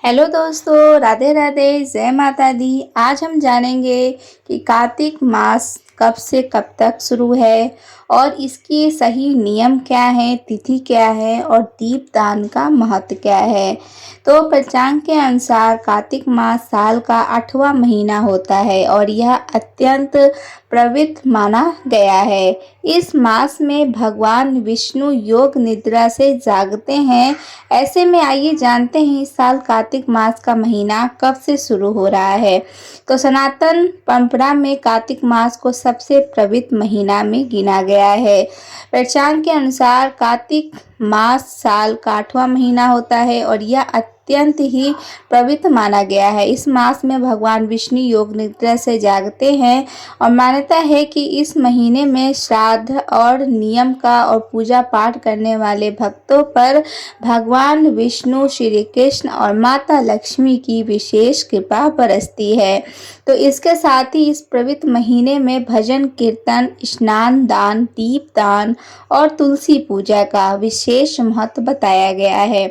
Hello दोस्तों, राधे राधे, जय माता दी। आज हम जानेंगे कि कार्तिक मास कब से कब तक शुरू है और इसके सही नियम क्या है, तिथि क्या है और दीपदान का महत्व क्या है। तो पंचांग के अनुसार कार्तिक मास साल का 8वां महीना होता है और यह अत्यंत पवित्र माना गया है। इस मास में भगवान विष्णु योग निद्रा से जागते हैं। ऐसे में आइए जानते हैं इस साल कार्तिक मास का महीना कब से शुरू हो रहा है। तो सनातन परंपरा में कार्तिक मास को सबसे पवित्र महीना में गिना गया है। पंचांग के अनुसार कार्तिक मास साल का 8वां महीना होता है और यह अत्यंत ही पवित्र माना गया है। इस मास में भगवान विष्णु योग निद्रा से जागते हैं और मान्यता है कि इस महीने में श्राद्ध और नियम का और पूजा पाठ करने वाले भक्तों पर भगवान विष्णु, श्री कृष्ण और माता लक्ष्मी की विशेष कृपा बरसती है। तो इसके साथ ही इस पवित्र महीने में भजन कीर्तन, स्नान दान, दीपदान और तुलसी पूजा का विशेष महत्व बताया गया है।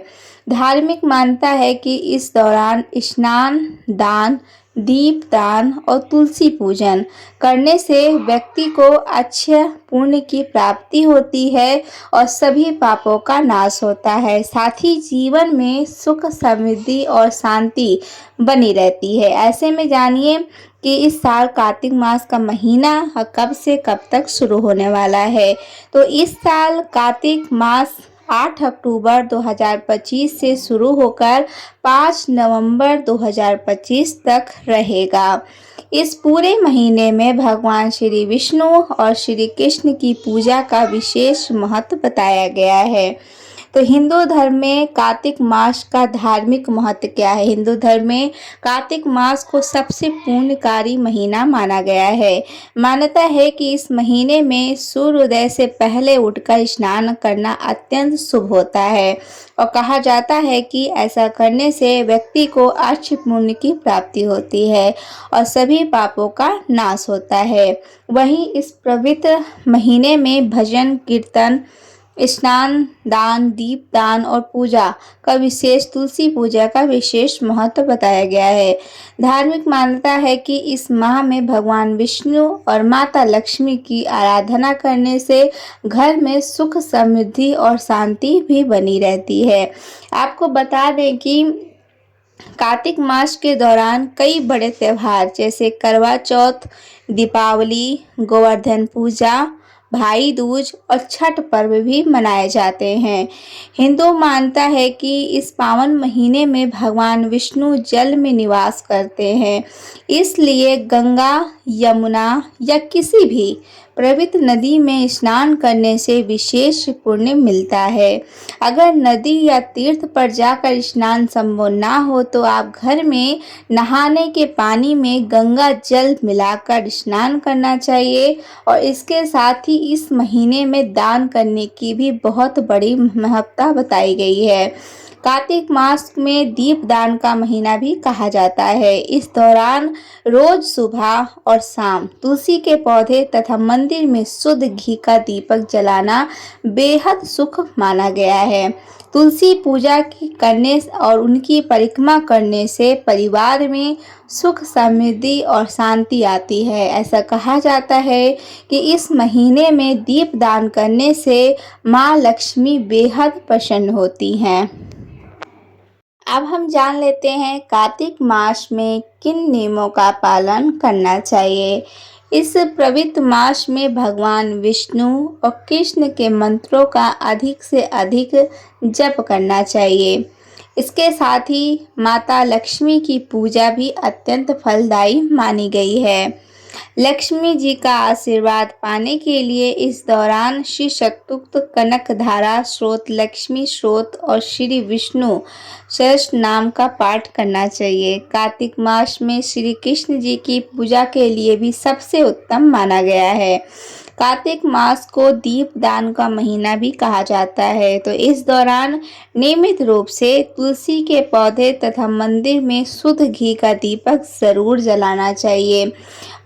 धार्मिक मान्यता है कि इस दौरान स्नान दान, दीपदान और तुलसी पूजन करने से व्यक्ति को अच्छे पुण्य की प्राप्ति होती है और सभी पापों का नाश होता है। साथ ही जीवन में सुख, समृद्धि और शांति बनी रहती है। ऐसे में जानिए कि इस साल कार्तिक मास का महीना कब से कब तक शुरू होने वाला है। तो इस साल कार्तिक मास 8 अक्टूबर 2025 से शुरू होकर 5 नवंबर 2025 तक रहेगा। इस पूरे महीने में भगवान श्री विष्णु और श्री कृष्ण की पूजा का विशेष महत्व बताया गया है। तो हिंदू धर्म में कार्तिक मास का धार्मिक महत्व क्या है। हिंदू धर्म में कार्तिक मास को सबसे पुण्यकारी महीना माना गया है। मान्यता है कि इस महीने में सूर्योदय से पहले उठकर स्नान करना अत्यंत शुभ होता है और कहा जाता है कि ऐसा करने से व्यक्ति को अच्छे पुण्य की प्राप्ति होती है और सभी पापों का नाश होता है। वहीं इस पवित्र महीने में भजन कीर्तन, स्नान दान, दीपदान और पूजा का विशेष तुलसी पूजा का विशेष महत्व बताया गया है। धार्मिक मान्यता है कि इस माह में भगवान विष्णु और माता लक्ष्मी की आराधना करने से घर में सुख, समृद्धि और शांति भी बनी रहती है। आपको बता दें कि कार्तिक मास के दौरान कई बड़े त्योहार जैसे करवा चौथ, दीपावली, गोवर्धन पूजा, भाई दूज और छठ पर्व भी मनाए जाते हैं। हिंदू मानता है कि इस पावन महीने में भगवान विष्णु जल में निवास करते हैं, इसलिए गंगा, यमुना या किसी भी पवित्र नदी में स्नान करने से विशेष पुण्य मिलता है। अगर नदी या तीर्थ पर जाकर स्नान संभव ना हो तो आप घर में नहाने के पानी में गंगा जल मिलाकर स्नान करना चाहिए और इसके साथ ही इस महीने में दान करने की भी बहुत बड़ी महत्ता बताई गई है। कार्तिक मास में दीपदान का महीना भी कहा जाता है। इस दौरान रोज सुबह और शाम तुलसी के पौधे तथा मंदिर में शुद्ध घी का दीपक जलाना बेहद शुभ माना गया है। तुलसी पूजा करने और उनकी परिक्रमा करने से परिवार में सुख, समृद्धि और शांति आती है। ऐसा कहा जाता है कि इस महीने में दीप दान करने से माँ लक्ष्मी बेहद प्रसन्न होती हैं। अब हम जान लेते हैं कार्तिक मास में किन नियमों का पालन करना चाहिए। इस पवित्र मास में भगवान विष्णु और कृष्ण के मंत्रों का अधिक से अधिक जप करना चाहिए। इसके साथ ही माता लक्ष्मी की पूजा भी अत्यंत फलदायी मानी गई है। लक्ष्मी जी का आशीर्वाद पाने के लिए इस दौरान श्री शक्तुक्त, कनक धारा स्रोत, लक्ष्मी स्रोत और श्री विष्णु सहस्त्र नाम का पाठ करना चाहिए। कार्तिक मास में श्री कृष्ण जी की पूजा के लिए भी सबसे उत्तम माना गया है। कार्तिक मास को दीपदान का महीना भी कहा जाता है। तो इस दौरान नियमित रूप से तुलसी के पौधे तथा मंदिर में शुद्ध घी का दीपक जरूर जलाना चाहिए।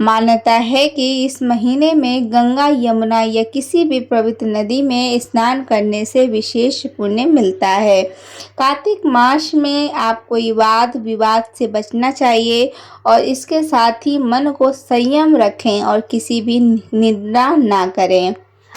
मान्यता है कि इस महीने में गंगा, यमुना या किसी भी पवित्र नदी में स्नान करने से विशेष पुण्य मिलता है। कार्तिक मास में आप कोई वाद विवाद से बचना चाहिए और इसके साथ ही मन को संयम रखें और किसी भी निंदा ना करें।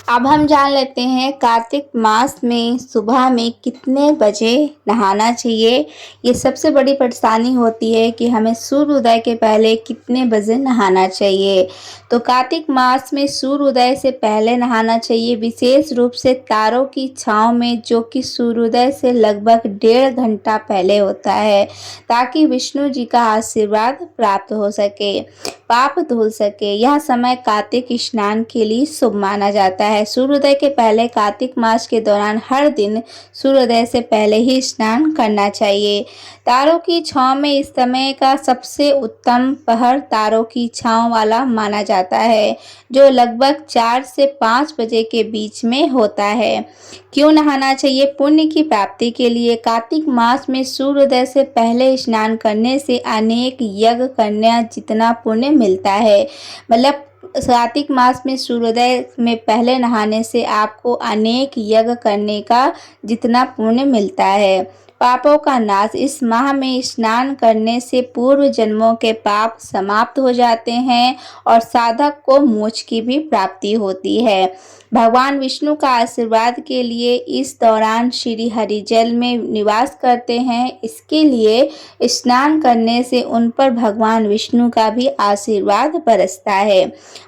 अब हम जान लेते हैं कार्तिक मास में सुबह में कितने बजे नहाना चाहिए। ये सबसे बड़ी परेशानी होती है कि हमें सूर्योदय के पहले कितने बजे नहाना चाहिए। तो कार्तिक मास में सूर्योदय से पहले नहाना चाहिए, विशेष रूप से तारों की छांव में, जो कि सूर्योदय से लगभग 1.5 घंटा पहले होता है, ताकि विष्णु जी का आशीर्वाद प्राप्त हो सके, पाप धुल सके। यह समय कार्तिक स्नान के लिए शुभ माना जाता है। सूर्योदय के पहले कार्तिक मास के दौरान हर दिन सूर्योदय से पहले ही स्नान करना चाहिए। तारों की छांव में इस समय का सबसे उत्तम पहर तारों की छांव वाला माना जाता है, जो लगभग 4 से 5 बजे के बीच में होता है। क्यों नहाना चाहिए? पुण्य की प्राप्ति के लिए। कार्तिक मास में सूर्योदय से पहले स्नान करने से अनेक यज्ञ करने जितना पुण्य मिलता है। मतलब कार्तिक मास में सूर्योदय में पहले नहाने से आपको अनेक यज्ञ करने का जितना पुण्य मिलता है। पापों का नाश। इस माह में स्नान करने से पूर्व जन्मों के पाप समाप्त हो जाते हैं और साधक को मोक्ष की भी प्राप्ति होती है। भगवान विष्णु का आशीर्वाद के लिए इस दौरान श्री हरि जल में निवास करते हैं। इसके लिए स्नान करने से उन पर भगवान विष्णु का भी आशीर्वाद बरसता है।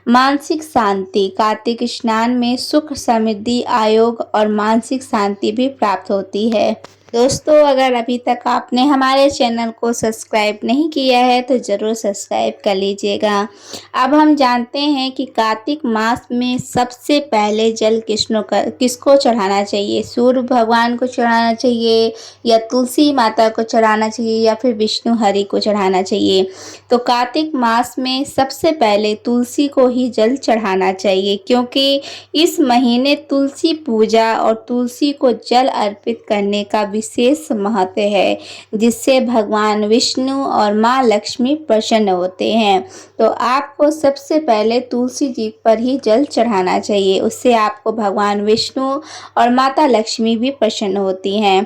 मानसिक शांति। कार्तिक स्नान में सुख, समृद्धि, आयोग और मानसिक शांति भी प्राप्त होती है। दोस्तों, अगर अभी तक आपने हमारे चैनल को सब्सक्राइब नहीं किया है तो ज़रूर सब्सक्राइब कर लीजिएगा। अब हम जानते हैं कि कार्तिक मास में सबसे पहले जल किसको चढ़ाना चाहिए। सूर्य भगवान को चढ़ाना चाहिए या तुलसी माता को चढ़ाना चाहिए या फिर विष्णु हरि को चढ़ाना चाहिए। तो कार्तिक मास में सबसे पहले तुलसी को ही जल चढ़ाना चाहिए, क्योंकि इस महीने तुलसी पूजा और तुलसी को जल अर्पित करने का विशेष महत्व है, जिससे भगवान विष्णु और माँ लक्ष्मी प्रसन्न होते हैं। तो आपको सबसे पहले तुलसी जी पर ही जल चढ़ाना चाहिए, उससे आपको भगवान विष्णु और माता लक्ष्मी भी प्रसन्न होती हैं।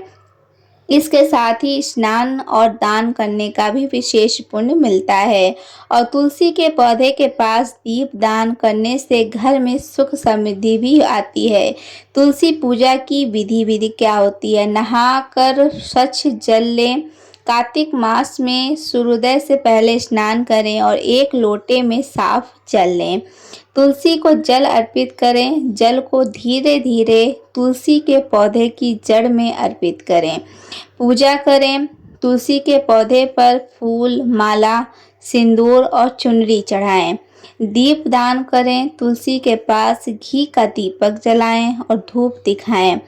इसके साथ ही स्नान और दान करने का भी विशेष पुण्य मिलता है। और तुलसी के पौधे के पास दीप दान करने से घर में सुख समृद्धि भी आती है। तुलसी पूजा की विधि क्या होती है? नहाकर स्वच्छ जल लें। कार्तिक मास में सूर्योदय से पहले स्नान करें और एक लोटे में साफ जल लें। तुलसी को जल अर्पित करें। जल को धीरे धीरे तुलसी के पौधे की जड़ में अर्पित करें। पूजा करें। तुलसी के पौधे पर फूल, माला, सिंदूर और चुनरी चढ़ाएं। दीप दान करें। तुलसी के पास घी का दीपक जलाएं और धूप दिखाएं।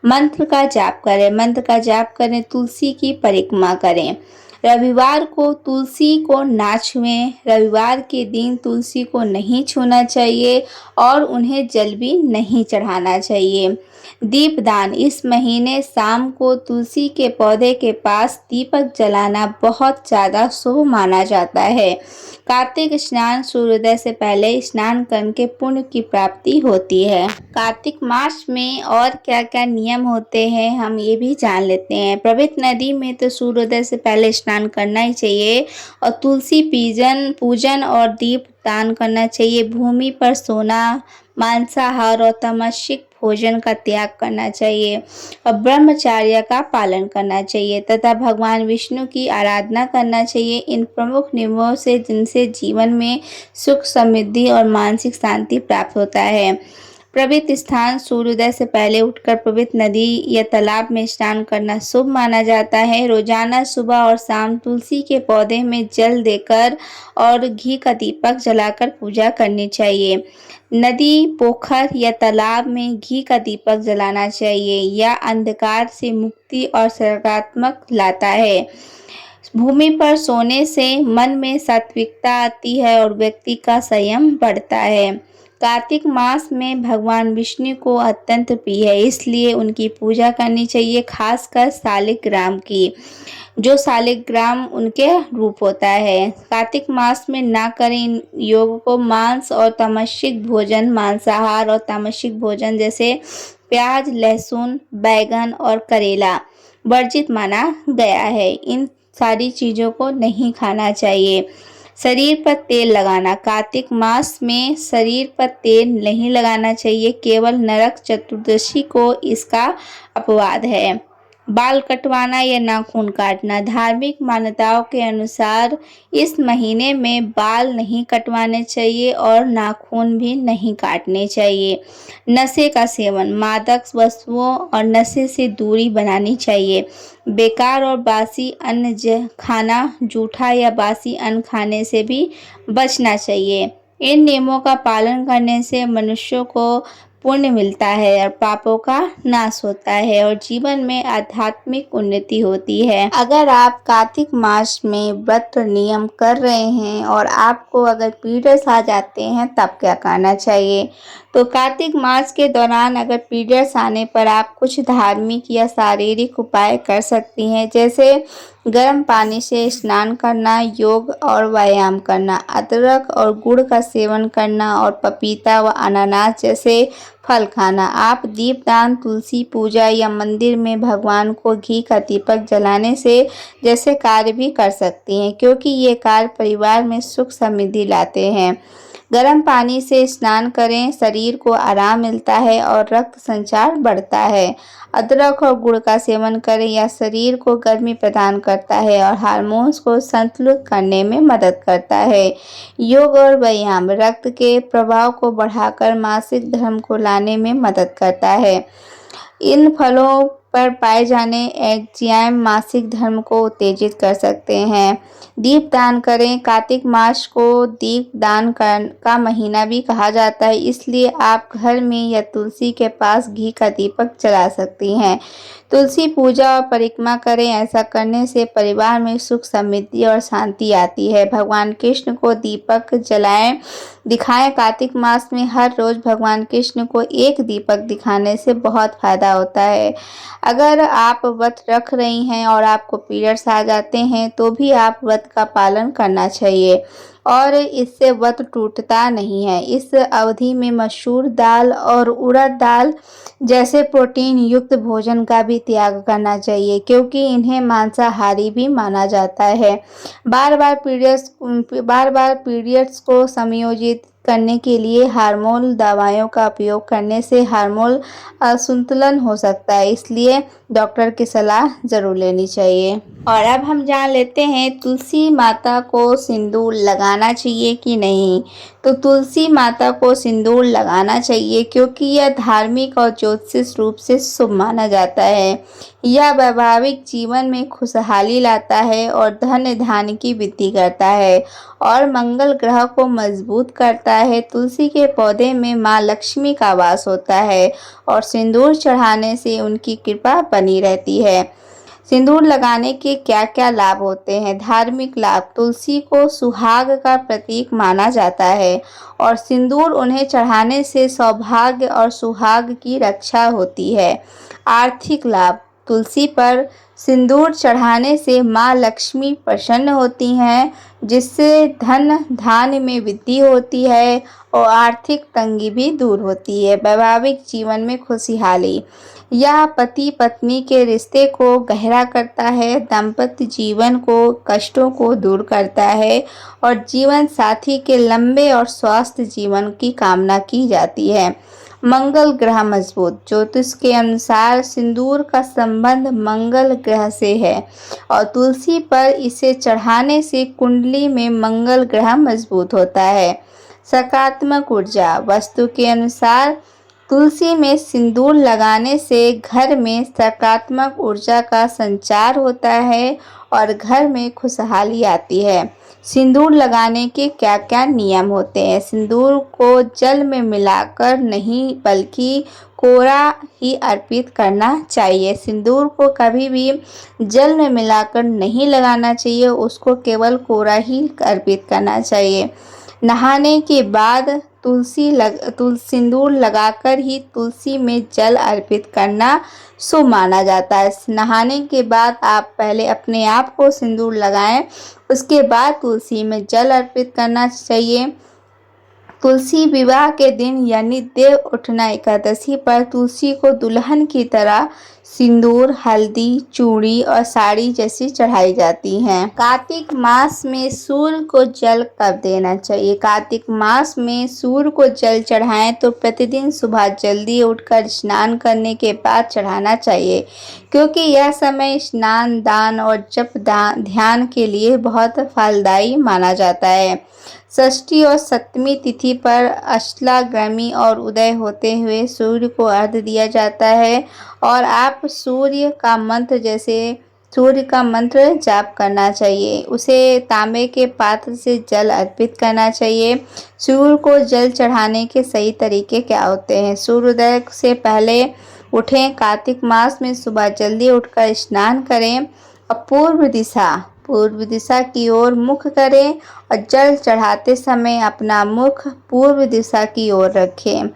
मंत्र का जाप करें। मंत्र का जाप करें। तुलसी की परिक्रमा करें। रविवार को तुलसी को ना छुएं। रविवार के दिन तुलसी को नहीं छूना चाहिए और उन्हें जल भी नहीं चढ़ाना चाहिए। दीपदान। इस महीने शाम को तुलसी के पौधे के पास दीपक जलाना बहुत ज़्यादा शुभ माना जाता है। कार्तिक स्नान। सूर्योदय से पहले स्नान करके पुण्य की प्राप्ति होती है। कार्तिक मास में और क्या क्या नियम होते हैं हम ये भी जान लेते हैं। पवित्र नदी में तो सूर्योदय से पहले स्नान करना ही चाहिए और तुलसी पूजन और दीप दान करना चाहिए। भूमि पर सोना, मांसाहार और तामसिक भोजन का त्याग करना चाहिए और ब्रह्मचर्य का पालन करना चाहिए तथा भगवान विष्णु की आराधना करना चाहिए। इन प्रमुख नियमों से जिनसे जीवन में सुख, समृद्धि और मानसिक शांति प्राप्त होता है। पवित्र स्थान। सूर्योदय से पहले उठकर पवित्र नदी या तालाब में स्नान करना शुभ माना जाता है। रोजाना सुबह और शाम तुलसी के पौधे में जल देकर और घी का दीपक जलाकर पूजा करनी चाहिए। नदी, पोखर या तालाब में घी का दीपक जलाना चाहिए। यह अंधकार से मुक्ति और सकारात्मक लाता है। भूमि पर सोने से मन में सात्विकता आती है और व्यक्ति का संयम बढ़ता है। कार्तिक मास में भगवान विष्णु को अत्यंत प्रिय है, इसलिए उनकी पूजा करनी चाहिए, खासकर शालिग्राम की, जो शालिग्राम उनके रूप होता है। कार्तिक मास में ना करें इन योग को। मांस और तामसिक भोजन, मांसाहार और तामसिक भोजन जैसे प्याज, लहसुन, बैगन और करेला वर्जित माना गया है। इन सारी चीज़ों को नहीं खाना चाहिए। शरीर पर तेल लगाना, कार्तिक मास में शरीर पर तेल नहीं लगाना चाहिए, केवल नरक चतुर्दशी को इसका अपवाद है। बाल कटवाना या नाखून काटना, धार्मिक मान्यताओं के अनुसार इस महीने में बाल नहीं कटवाने चाहिए और नाखून भी नहीं काटने चाहिए। नशे का सेवन, मादक वस्तुओं और नशे से दूरी बनानी चाहिए। बेकार और बासी अन्न खाना, जूठा या बासी अन्न खाने से भी बचना चाहिए। इन नियमों का पालन करने से मनुष्यों को पुण्य मिलता है और पापों का नाश होता है और जीवन में आध्यात्मिक उन्नति होती है। अगर आप कार्तिक मास में व्रत नियम कर रहे हैं और आपको अगर पीरियड्स आ जाते हैं तब क्या करना चाहिए? तो कार्तिक मास के दौरान अगर पीरियड्स आने पर आप कुछ धार्मिक या शारीरिक उपाय कर सकती हैं, जैसे गर्म पानी से स्नान करना, योग और व्यायाम करना, अदरक और गुड़ का सेवन करना और पपीता व अनानास जैसे फल खाना। आप दीपदान, तुलसी पूजा या मंदिर में भगवान को घी का दीपक जलाने से जैसे कार्य भी कर सकती हैं, क्योंकि ये कार्य परिवार में सुख समृद्धि लाते हैं। गर्म पानी से स्नान करें, शरीर को आराम मिलता है और रक्त संचार बढ़ता है। अदरक और गुड़ का सेवन करें, यह शरीर को गर्मी प्रदान करता है और हार्मोन्स को संतुलित करने में मदद करता है। योग और व्यायाम रक्त के प्रवाह को बढ़ाकर मासिक धर्म को लाने में मदद करता है। इन फलों पर पाए जाने एंजाइम मासिक धर्म को उत्तेजित कर सकते हैं। दीप दान करें, कार्तिक मास को दीप दान का महीना भी कहा जाता है, इसलिए आप घर में या तुलसी के पास घी का दीपक जला सकती हैं। तुलसी पूजा और परिक्रमा करें, ऐसा करने से परिवार में सुख समृद्धि और शांति आती है। भगवान कृष्ण को दीपक दिखाएं। कार्तिक मास में हर रोज भगवान कृष्ण को एक दीपक दिखाने से बहुत फायदा होता है। अगर आप व्रत रख रही हैं और आपको पीरियड्स आ जाते हैं तो भी आप व्रत का पालन करना चाहिए और इससे व्रत टूटता नहीं है। इस अवधि में मसूर दाल और उड़द दाल जैसे प्रोटीन युक्त भोजन का भी त्याग करना चाहिए, क्योंकि इन्हें मांसाहारी भी माना जाता है। बार बार पीरियड्स को समायोजित करने के लिए हार्मोन दवाइयों का उपयोग करने से हार्मोन असंतुलन हो सकता है, इसलिए डॉक्टर की सलाह जरूर लेनी चाहिए। और अब हम जान लेते हैं तुलसी माता को सिंदूर लगाना चाहिए कि नहीं। तो तुलसी माता को सिंदूर लगाना चाहिए, क्योंकि यह धार्मिक और ज्योतिष रूप से शुभ माना जाता है। यह वैवाहिक जीवन में खुशहाली लाता है और धन धान्य की वृद्धि करता है और मंगल ग्रह को मजबूत करता है। तुलसी के पौधे में माँ लक्ष्मी का वास होता है और सिंदूर चढ़ाने से उनकी कृपा बनी रहती है। सिंदूर लगाने के क्या क्या लाभ होते हैं? धार्मिक लाभ, तुलसी को सुहाग का प्रतीक माना जाता है और सिंदूर उन्हें चढ़ाने से सौभाग्य और सुहाग की रक्षा होती है। आर्थिक लाभ, तुलसी पर सिंदूर चढ़ाने से माँ लक्ष्मी प्रसन्न होती हैं, जिससे धन धान्य में वृद्धि होती है और आर्थिक तंगी भी दूर होती है। वैवाहिक जीवन में खुशहाली, यह पति पत्नी के रिश्ते को गहरा करता है, दाम्पत्य जीवन को कष्टों को दूर करता है और जीवन साथी के लंबे और स्वस्थ जीवन की कामना की जाती है। मंगल ग्रह मजबूत, ज्योतिष के अनुसार सिंदूर का संबंध मंगल ग्रह से है और तुलसी पर इसे चढ़ाने से कुंडली में मंगल ग्रह मजबूत होता है। सकारात्मक ऊर्जा, वास्तु के अनुसार तुलसी में सिंदूर लगाने से घर में सकारात्मक ऊर्जा का संचार होता है और घर में खुशहाली आती है। सिंदूर लगाने के क्या क्या नियम होते हैं? सिंदूर को जल में मिलाकर नहीं बल्कि कोरा ही अर्पित करना चाहिए। सिंदूर को कभी भी जल में मिलाकर नहीं लगाना चाहिए, उसको केवल कोरा ही अर्पित करना चाहिए। नहाने के बाद सिंदूर लगाकर ही तुलसी में जल अर्पित करना शुभ माना जाता है। नहाने के बाद आप पहले अपने आप को सिंदूर लगाएं, उसके बाद तुलसी में जल अर्पित करना चाहिए। तुलसी विवाह के दिन यानी देव उठना एकादशी पर तुलसी को दुल्हन की तरह सिंदूर, हल्दी, चूड़ी और साड़ी जैसी चढ़ाई जाती हैं। कार्तिक मास में सूर्य को जल कब देना चाहिए? कार्तिक मास में सूर्य को जल चढ़ाएं तो प्रतिदिन सुबह जल्दी उठकर स्नान करने के बाद चढ़ाना चाहिए, क्योंकि यह समय स्नान, दान और जप ध्यान के लिए बहुत फलदायी माना जाता है। षष्ठी और सप्तमी तिथि पर अस्तांगमी और उदय होते हुए सूर्य को अर्घ्य दिया जाता है और आप सूर्य का मंत्र जाप करना चाहिए। उसे तांबे के पात्र से जल अर्पित करना चाहिए। सूर्य को जल चढ़ाने के सही तरीके क्या होते हैं? सूर्योदय से पहले उठें। कार्तिक मास में सुबह जल्दी उठकर स्नान करें और पूर्व दिशा की ओर मुख करें और जल चढ़ाते समय अपना मुख पूर्व दिशा की ओर रखें।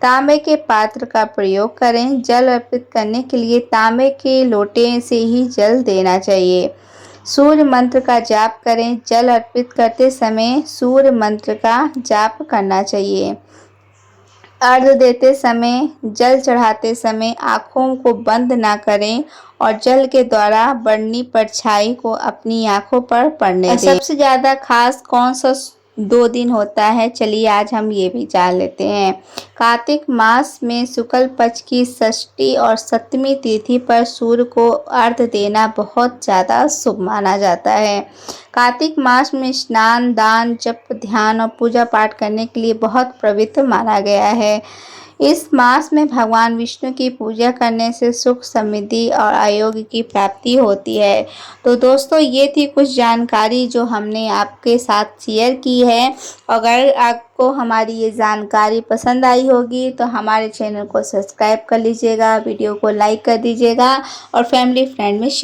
तांबे के पात्र का प्रयोग करें। जल अर्पित करने के लिए तांबे के लोटे से ही जल देना चाहिए। सूर्य मंत्र का जाप करें। जल अर्पित करते समय सूर्य मंत्र का जाप करना चाहिए। अर्घ्य देते समय, जल चढ़ाते समय आँखों को बंद ना करें और जल के द्वारा बढ़नी परछाई को अपनी आँखों पर पड़ने दें। सबसे ज़्यादा खास कौन सा 2 दिन होता है? चलिए आज हम ये भी जान लेते हैं। कार्तिक मास में शुक्ल पक्ष की षष्ठी और सप्तमी तिथि पर सूर्य को अर्घ्य देना बहुत ज़्यादा शुभ माना जाता है। कार्तिक मास में स्नान, दान, जप, ध्यान और पूजा पाठ करने के लिए बहुत पवित्र माना गया है। इस मास में भगवान विष्णु की पूजा करने से सुख, समृद्धि और आरोग्य की प्राप्ति होती है। तो दोस्तों, ये थी कुछ जानकारी जो हमने आपके साथ शेयर की है। अगर आपको हमारी ये जानकारी पसंद आई होगी तो हमारे चैनल को सब्सक्राइब कर लीजिएगा, वीडियो को लाइक कर दीजिएगा और फैमिली फ्रेंड में शेयर